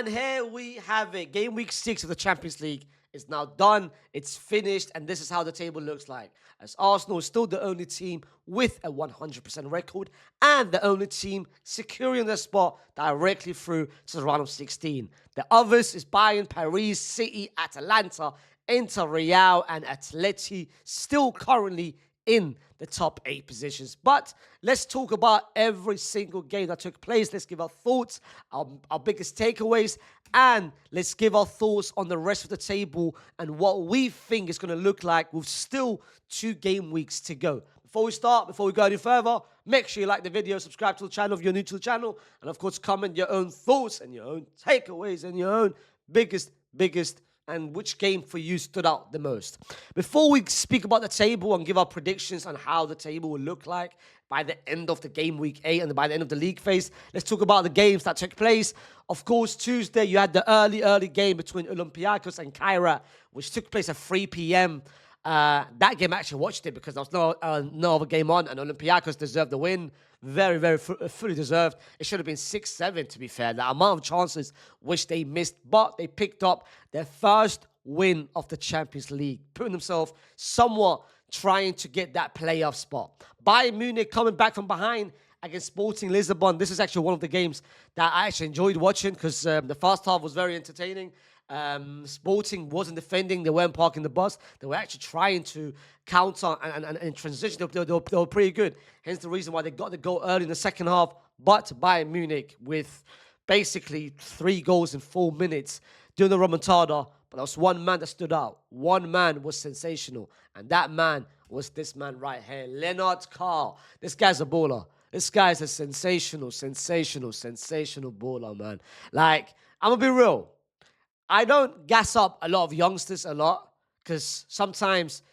And here we have it. Game week 6 of the Champions League is now done. It's finished, and this is how the table looks like. As Arsenal is still the only team with a 100% record and the only team securing their spot directly through to the round of 16. The others is Bayern, Paris, City, Atalanta, Inter, Real, and Atleti, still currently in the top 8 positions. But let's talk about every single game that took place. Let's give our thoughts, our biggest takeaways, and let's give our thoughts on the rest of the table and what we think is going to look like with still 2 game weeks to go. Before we go any further, make sure you like the video, subscribe to the channel if you're new to the channel, and of course comment your own thoughts and your own takeaways and your own biggest and which game for you stood out the most. Before we speak about the table and give our predictions on how the table will look like by the end of the game week 8 and by the end of the league phase, let's talk about the games that took place. Of course, Tuesday, you had the early game between Olympiacos and Kyra, which took place at 3 p.m. That game, I actually watched it because there was no other game on, and Olympiacos deserved the win. Very fully deserved. It should have been 6-7, to be fair. The amount of chances which they missed, but they picked up their first win of the Champions League, putting themselves somewhat trying to get that playoff spot. Bayern Munich coming back from behind against Sporting Lisbon. This is actually one of the games that I actually enjoyed watching because the first half was very entertaining. Sporting wasn't defending. They weren't parking the bus. They were actually trying to counter and transition. They were pretty good. Hence the reason why they got the goal early in the second half. But Bayern Munich with basically 3 goals in 4 minutes doing the remontada. But there was one man that stood out. One man was sensational. And that man was this man right here, Leonard Carl. This guy's a baller. This guy's a sensational baller, man. Like, I'm going to be real. I don't gas up a lot of youngsters a lot because sometimes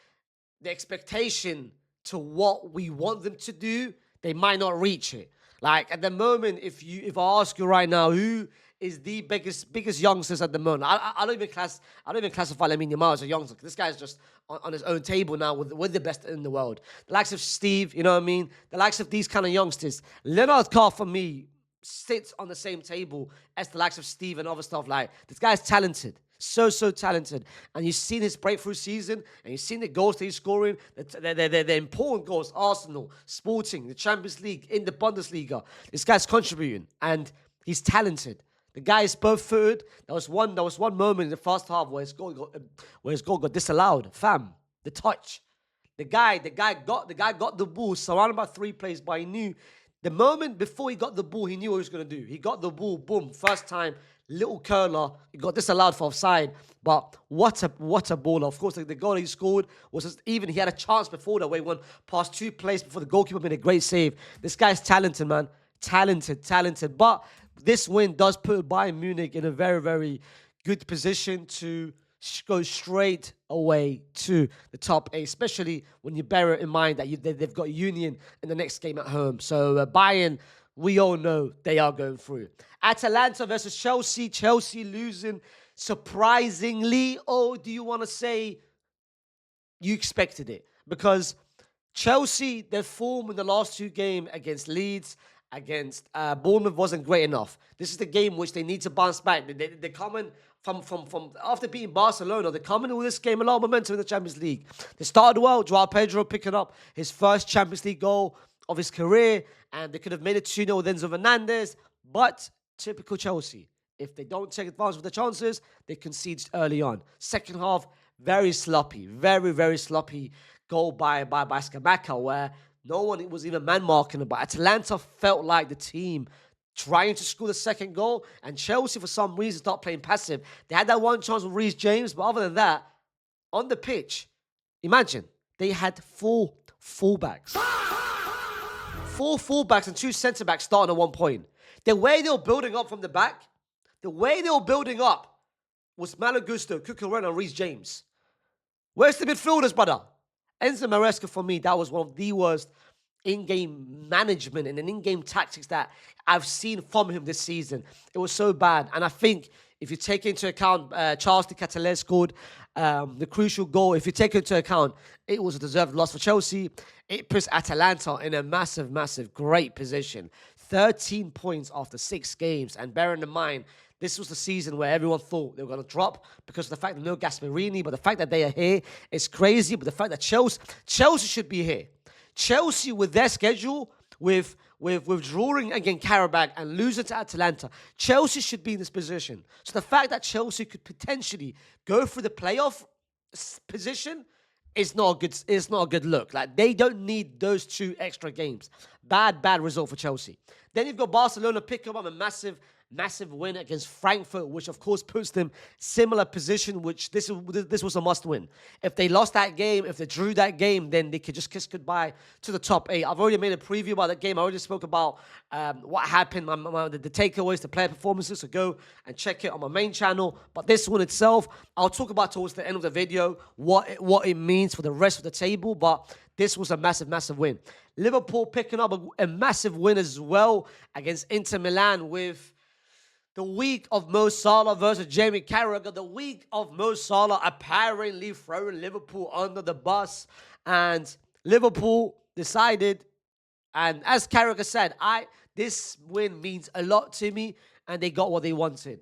the expectation to what we want them to do, they might not reach it. Like at the moment, if I ask you right now, who is the biggest youngsters at the moment? I don't even classify Lamine Yamal as a youngster. This guy's just on his own table now with the best in the world. The likes of Steve, you know what I mean? The likes of these kind of youngsters. Leonard Carr for me sits on the same table as the likes of Steve and other stuff. Like, this guy's talented. So talented. And you've seen his breakthrough season, and you've seen the goals that he's scoring, the important goals, Arsenal, Sporting, the Champions League, in the Bundesliga. This guy's contributing, and he's talented. The guy is both-footed. There was one moment in the first half where his goal got disallowed. Fam, the touch. The guy got the ball, surrounded by 3 players, but he knew the moment before he got the ball, he knew what he was going to do. He got the ball, boom, first time, little curler. He got disallowed for offside. But what a baller. Of course, the goal he scored was just even, he had a chance before that where he went past 2 players before the goalkeeper made a great save. This guy's talented, man. Talented. But this win does put Bayern Munich in a very good position to go straight away to the top 8, especially when you bear in mind that they've got Union in the next game at home. So Bayern, we all know they are going through. Atalanta versus Chelsea. Chelsea losing surprisingly. Or do you want to say you expected it? Because Chelsea, their form in the last 2 games against Leeds, against Bournemouth wasn't great enough. This is the game which they need to bounce back. They're coming from after beating Barcelona. They're coming with this game a lot of momentum in the Champions League. They started well. Joao Pedro picking up his first Champions League goal of his career, and they could have made it 2-0 with Enzo Fernandez. But typical Chelsea, if they don't take advantage of the chances, they concede early on. Second half, very sloppy, very sloppy goal by Scamacca, where no one was even man-marking them. But Atalanta felt like the team trying to score the second goal, and Chelsea, for some reason, started playing passive. They had that one chance with Reece James, but other than that, on the pitch, imagine, they had 4 fullbacks. 4 fullbacks and 2 centre-backs starting at one point. The way they were building up from the back, was Malo Gusto, Cucurella, and Reece James. Where's the midfielders, brother? Enzo Maresca, for me, that was one of the worst in-game management and in-game tactics that I've seen from him this season. It was so bad. And I think if you take into account Charles de Ketelaere scored the crucial goal, if you take into account it was a deserved loss for Chelsea, it puts Atalanta in a massive, great position. 13 points after 6 games. And bearing in mind, This was the season where everyone thought they were going to drop because of the fact that no Gasperini, but the fact that they are here is crazy. But the fact that Chelsea should be here. Chelsea, with their schedule, with withdrawing against Karabakh and losing to Atalanta, Chelsea should be in this position. So the fact that Chelsea could potentially go through the playoff position is not a good. It's not a good look. Like, they don't need those 2 extra games. Bad result for Chelsea. Then you've got Barcelona picking up a massive win against Frankfurt, which of course puts them similar position, which this was a must win. If they lost that game, if they drew that game, then they could just kiss goodbye to the top 8. I've already made a preview about that game. I already spoke about what happened, the takeaways, the player performances, so go and check it on my main channel. But this one itself, I'll talk about towards the end of the video what it means for the rest of the table, but this was a massive win. Liverpool picking up a massive win as well against Inter Milan with the week of Mo Salah versus Jamie Carragher. The week of Mo Salah apparently throwing Liverpool under the bus. And Liverpool decided, and as Carragher said, this win means a lot to me, and they got what they wanted.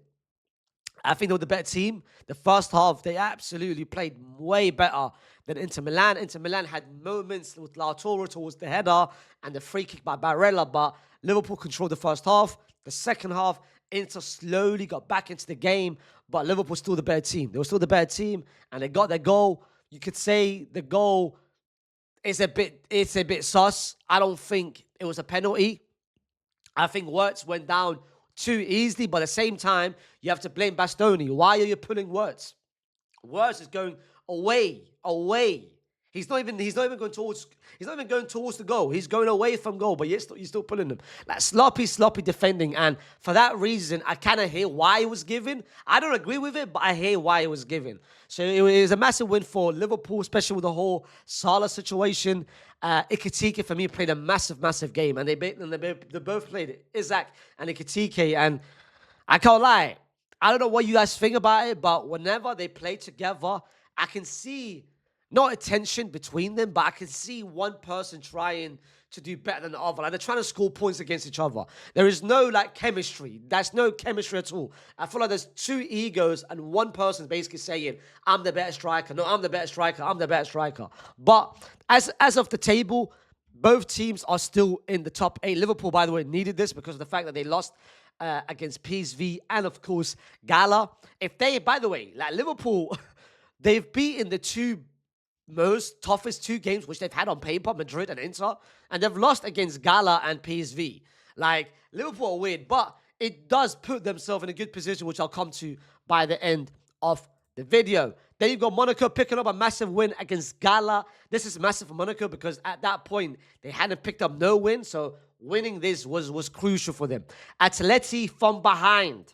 I think they were the better team. The first half, they absolutely played way better than Inter Milan. Inter Milan had moments with Lautaro towards the header and the free kick by Barella, but Liverpool controlled the first half. The second half, Inter slowly got back into the game, but Liverpool still the better team. They were still the better team, and they got their goal. You could say the goal is a bit sus. I don't think it was a penalty. I think Wirtz went down too easily, but at the same time, you have to blame Bastoni. Why are you pulling Wirtz? Wirtz is going away. He's not even going towards the goal. He's going away from goal, but you're still pulling him. Like, sloppy defending. And for that reason, I kind of hear why it was given. I don't agree with it, but I hear why it was given. So it was a massive win for Liverpool, especially with the whole Salah situation. Ikitike, for me, played a massive game. And they both played it, Isaac and Ikitike. And I can't lie, I don't know what you guys think about it, but whenever they play together, I can see not a tension between them, but I can see one person trying to do better than the other. Like, they're trying to score points against each other. There is no, chemistry. There's no chemistry at all. I feel like there's 2 egos, and one person's basically saying, I'm the better striker. No, I'm the better striker. I'm the better striker. But as of the table, both teams are still in the top 8. Liverpool, by the way, needed this because of the fact that they lost against PSV and, of course, Gala. By the way, Liverpool, they've beaten the 2 toughest 2 games which they've had on paper, Madrid and Inter, and they've lost against Gala and PSV. Liverpool are weird, but it does put themselves in a good position, which I'll come to by the end of the video. Then you've got Monaco picking up a massive win against Gala. This is massive for Monaco because at that point, they hadn't picked up no win, so winning this was crucial for them. Atleti from behind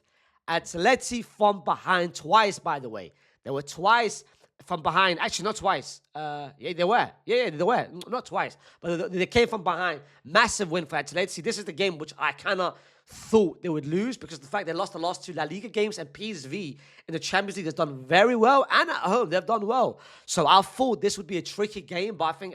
twice, by the way. They were twice from behind. Actually, not twice. They were. Yeah, they were. Not twice. But they came from behind. Massive win for Atleti. This is the game which I kind of thought they would lose because the fact they lost the last 2 La Liga games, and PSV in the Champions League has done very well, and at home they've done well. So I thought this would be a tricky game, but I think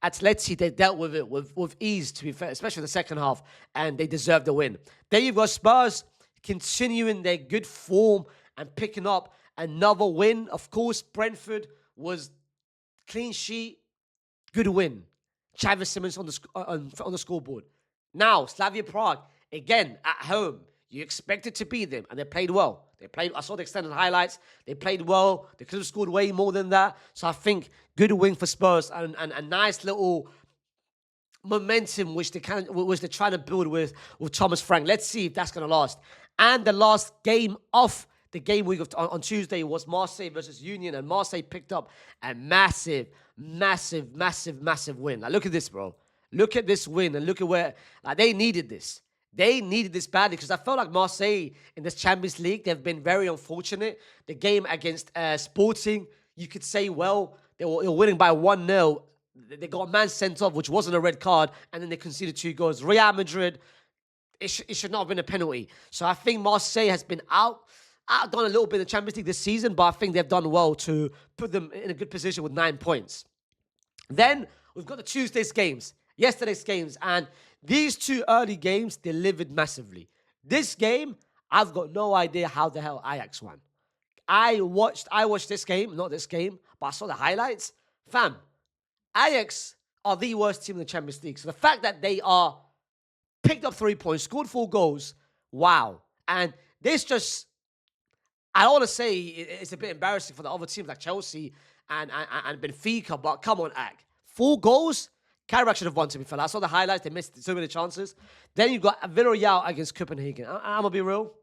Atleti, they dealt with it with ease, to be fair, especially in the second half, and they deserved the win. Then you've got Spurs continuing their good form and picking up another win. Of course, Brentford was clean sheet, good win. Travis Simmons on the scoreboard. Now, Slavia Prague, again, at home. You expected to beat them, and they played well. I saw the extended highlights. They played well. They could have scored way more than that. So I think good win for Spurs, and a nice little momentum which they're trying to build with Thomas Frank. Let's see if that's going to last. And the last game of the game week on Tuesday was Marseille versus Union, and Marseille picked up a massive win. Look at this, bro. Look at this win, and look at where they needed this. They needed this badly because I felt like Marseille in this Champions League, they've been very unfortunate. The game against Sporting, you could say, well, they were winning by 1-0. They got a man sent off, which wasn't a red card, and then they conceded 2 goals. Real Madrid, it should not have been a penalty. So I think Marseille has been outdone a little bit in the Champions League this season, but I think they've done well to put them in a good position with 9 points. Then we've got the yesterday's games, and these 2 early games delivered massively. This game, I've got no idea how the hell Ajax won. I watched this game, not this game, but I saw the highlights. Fam, Ajax are the worst team in the Champions League. So the fact that they are picked up 3 points, scored 4 goals, wow. And this just, I don't want to say it's a bit embarrassing for the other teams like Chelsea and Benfica, but come on, Ag. 4 goals? Karabakh should have won, to be fair. I saw the highlights. They missed so many chances. Then you got Villarreal against Copenhagen. I'm going to be real.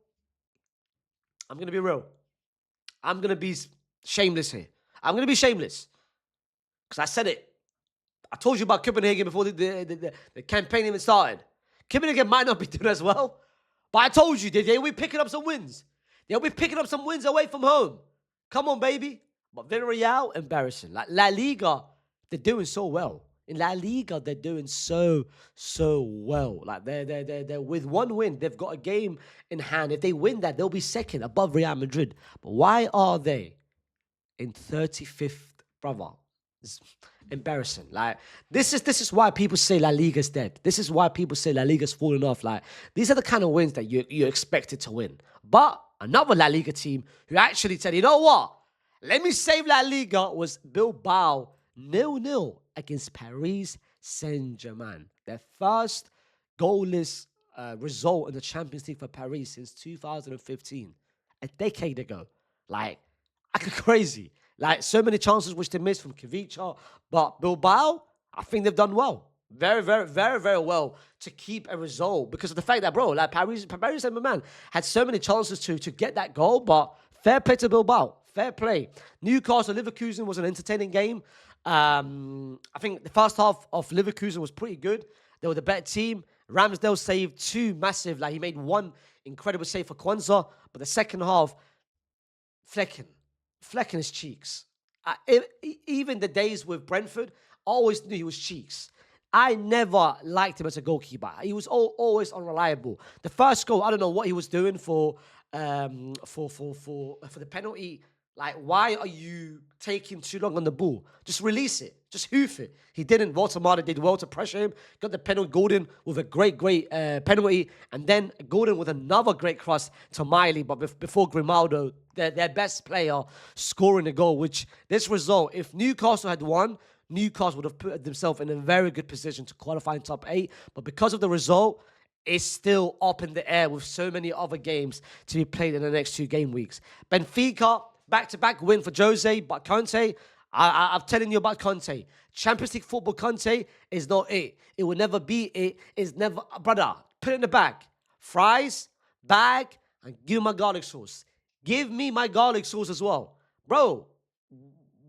I'm going to be real. I'm going to be shameless here. I'm going to be shameless. Because I said it. I told you about Copenhagen before the campaign even started. Copenhagen might not be doing as well. But I told you, they'll be picking up some wins. They'll be picking up some wins away from home. Come on, baby. But Villarreal, embarrassing. Like La Liga, they're doing so well. In La Liga, they're doing so well. Like they're with one win, they've got a game in hand. If they win that, they'll be second above Real Madrid. But why are they in 35th, brother? It's embarrassing. Like this is why people say La Liga's dead. This is why people say La Liga's falling off. Like these are the kind of wins that you're expected to win. But another La Liga team who actually said, you know what? Let me save La Liga was Bilbao 0-0 against Paris Saint-Germain. Their first goalless result in the Champions League for Paris since 2015. A decade ago. Like crazy. Like, so many chances which they missed from Kvicha. But Bilbao, I think they've done well. Very, very, very, very well to keep a result. Because of the fact that, bro, like Paris Saint-Germain had so many chances to get that goal. But fair play to Bilbao. Fair play. Newcastle, Leverkusen was an entertaining game. I think the first half of Leverkusen was pretty good. They were the better team. Ramsdale saved 2 massive. Like, he made 1 incredible save for Kwanzaa. But the second half, flecking his cheeks. Even the days with Brentford, I always knew he was cheeks. I never liked him as a goalkeeper. He was always unreliable. The first goal, I don't know what he was doing for the penalty. Like, why are you taking too long on the ball? Just release it. Just hoof it. He didn't. Walter did well to pressure him. Got the penalty. Gordon with a great penalty. And then Gordon with another great cross to Miley. But before Grimaldo, their best player, scoring a goal. Which, this result, if Newcastle had won, Newcastle would have put themselves in a very good position to qualify in top 8. But because of the result, it's still up in the air with so many other games to be played in the next 2 game weeks. Benfica, back-to-back win for Jose, but Conte, I'm telling you about Conte. Champions League football, Conte is not it. It will never be it. It's never, brother, put it in the bag. Fries, bag, and give me my garlic sauce. Give me my garlic sauce as well. Bro,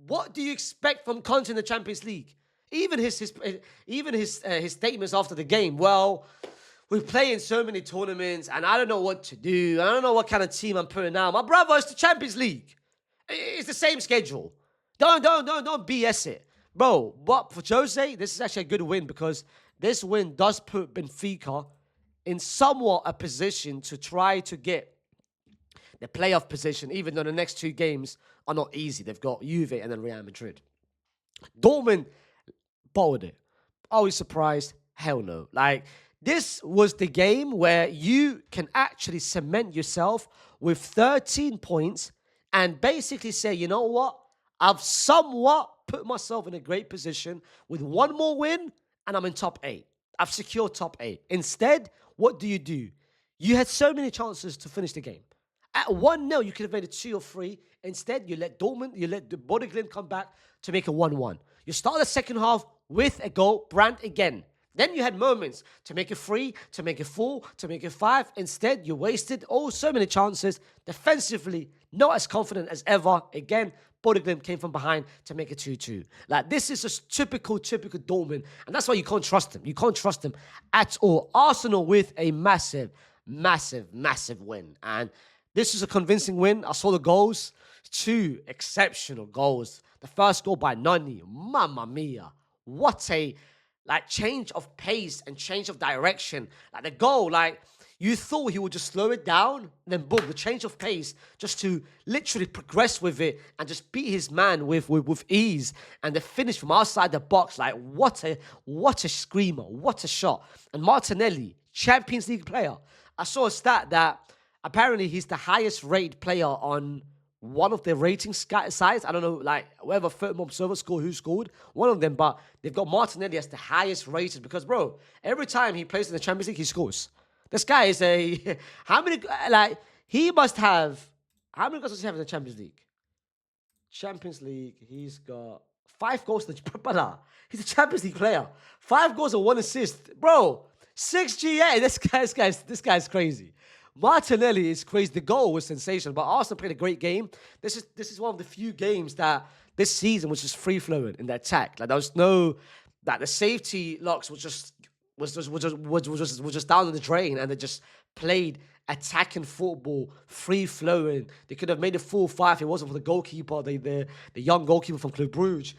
what do you expect from Conte in the Champions League? Even his statements after the game, well, we play in so many tournaments, and I don't know what to do. I don't know what kind of team I'm putting out. My brother, it's the Champions League. It's the same schedule. Don't BS it. Bro, but for Jose, this is actually a good win because this win does put Benfica in somewhat a position to try to get the playoff position, even though the next 2 games are not easy. They've got Juve and then Real Madrid. Dortmund bottled it. Are we surprised? Hell no. Like, this was the game where you can actually cement yourself with 13 points and basically say, you know what? I've somewhat put myself in a great position with 1 more win and I'm in top 8. I've secured top 8. Instead, what do? You had so many chances to finish the game. At 1-0, you could have made it 2 or 3. Instead, you let the Bodø/Glimt come back to make it 1-1. You start the second half with a goal, Brandt again. Then you had moments to make it 3, to make it 4, to make it 5. Instead, you wasted so many chances. Defensively, not as confident as ever. Again, Bodø/Glimt came from behind to make it 2-2. Like, this is just typical Dortmund. And that's why you can't trust them. You can't trust them at all. Arsenal with a massive win. And this is a convincing win. I saw the goals. 2 exceptional goals. The first goal by Nani. Mamma mia. What a change of pace and change of direction. Like, the goal, you thought he would just slow it down, then boom, the change of pace just to literally progress with it and just beat his man with ease. And the finish from outside the box, what a screamer, what a shot. And Martinelli, Champions League player. I saw a stat that Apparently, he's the highest rated player on one of the rating sites. I don't know, like whatever Football Observer score, who scored one of them, but they've got Martinelli as the highest rated because, bro, every time he plays in the Champions League, he scores. This guy is a how many like he must have how many goals does he have in the Champions League? Champions League, he's got 5 goals. Brother, he's a Champions League player. 5 goals and 1 assist, bro. 6 GA. This guy's crazy. Martinelli is crazy. The goal was sensational, but Arsenal played a great game. This is one of the few games that this season was just free flowing in the attack. Like there was no that the safety locks was just down in the drain, and they just played attacking football, free flowing. They could have made it 4-5 if it wasn't for the goalkeeper, the young goalkeeper from Club Brugge.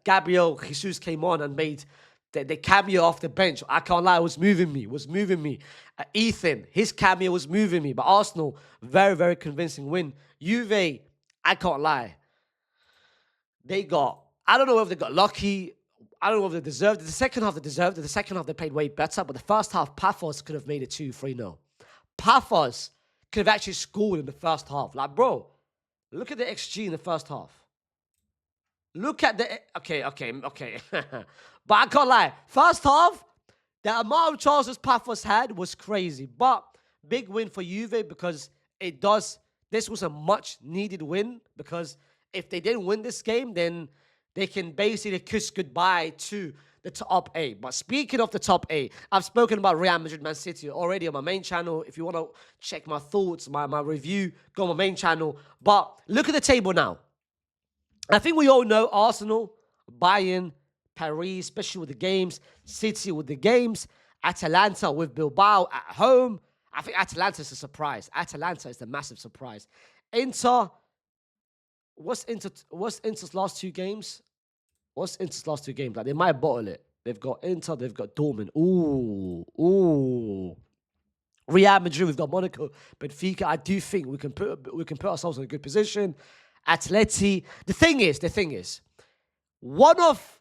Gabriel Jesus came on and made the cameo off the bench. I can't lie, it was moving me. Ethan, his cameo was moving me. But Arsenal, very, very convincing win. Juve, I can't lie. I don't know if they got lucky. I don't know if they deserved it. The second half, they deserved it. The second half, they played way better. But the first half, Paphos could have made it 2-3-0. Paphos could have actually scored in the first half. Like, bro, look at the XG in the first half. Look at the... Okay. But I can't lie. First half, the amount of chances Paphos had was crazy. But big win for Juve because this was a much-needed win because if they didn't win this game, then they can basically kiss goodbye to the top 8. But speaking of the top 8, I've spoken about Real Madrid, Man City already on my main channel. If you want to check my thoughts, my review, go on my main channel. But look at the table now. I think we all know Arsenal, Bayern, Paris, especially with the games, City with the games, Atalanta with Bilbao at home. I think Atalanta is a surprise. Atalanta is the massive surprise. Inter, what's Inter's last 2 games? What's Inter's last 2 games? Like, they might bottle it. They've got Inter, they've got Dortmund. Ooh. Real Madrid, we've got Monaco, Benfica. I do think we can put ourselves in a good position. Atleti. The thing is, one of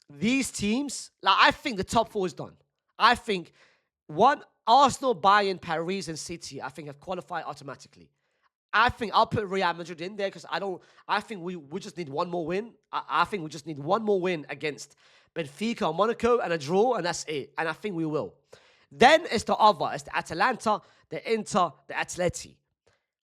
these teams, like I think the top 4 is done. I think Arsenal, Bayern, Paris, and City, I think have qualified automatically. I think I'll put Real Madrid in there because I think we just need one more win. I think we just need one more win against Benfica or Monaco and a draw, and that's it. And I think we will. Then it's the other. It's the Atalanta, the Inter, the Atleti.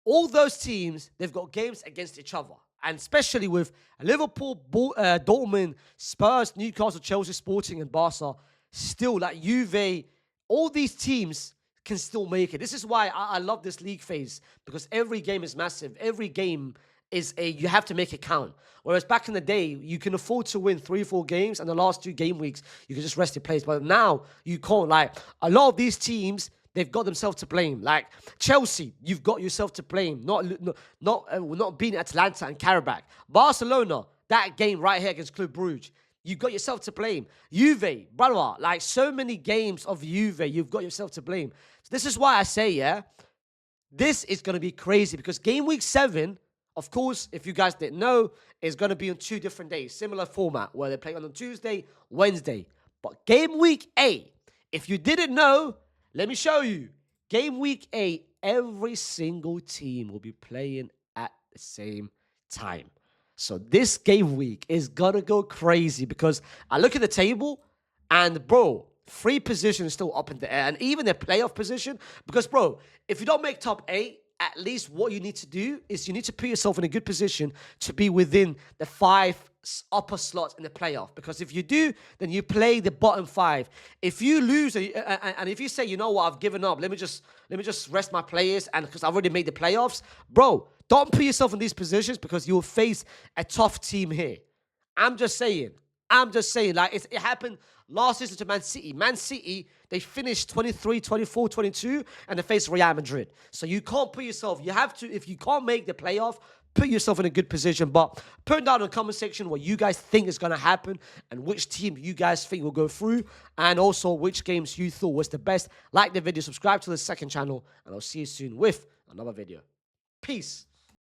All those teams, they've got games against each other. And especially with Liverpool, Dortmund, Spurs, Newcastle, Chelsea, Sporting, and Barca, still like Juve, all these teams can still make it. This is why I love this league phase, because every game is massive. Every game you have to make it count. Whereas back in the day, you can afford to win 3-4 games, and the last 2 game weeks, you can just rest your players. But now, you can't. Like, a lot of these teams, they've got themselves to blame. Like, Chelsea, you've got yourself to blame. Not beating Atalanta and Karabakh. Barcelona, that game right here against Club Brugge, you've got yourself to blame. Juve, brother, like so many games of Juve, you've got yourself to blame. So this is why I say, yeah, this is going to be crazy because game week 7, of course, if you guys didn't know, is going to be on 2 different days. Similar format where they play on Tuesday, Wednesday. But game week 8, if you didn't know, let me show you. Game week 8, every single team will be playing at the same time. So this game week is going to go crazy because I look at the table and, bro, 3 positions still up in the air. And even the playoff position. Because, bro, if you don't make top 8, at least what you need to do is you need to put yourself in a good position to be within the 5 upper slots in the playoff. Because if you do, then you play the bottom 5. If you lose and if you say, you know what, I've given up, let me just rest my players and because I've already made the playoffs, bro, don't put yourself in these positions because you'll face a tough team here. I'm just saying, like it happened last season to Man City. Man City, they finished 23, 24, 22, and they faced Real Madrid. So you can't put yourself, you have to, if you can't make the playoff, put yourself in a good position. But put down in the comment section what you guys think is going to happen and which team you guys think will go through and also which games you thought was the best. Like the video, subscribe to the second channel, and I'll see you soon with another video. Peace.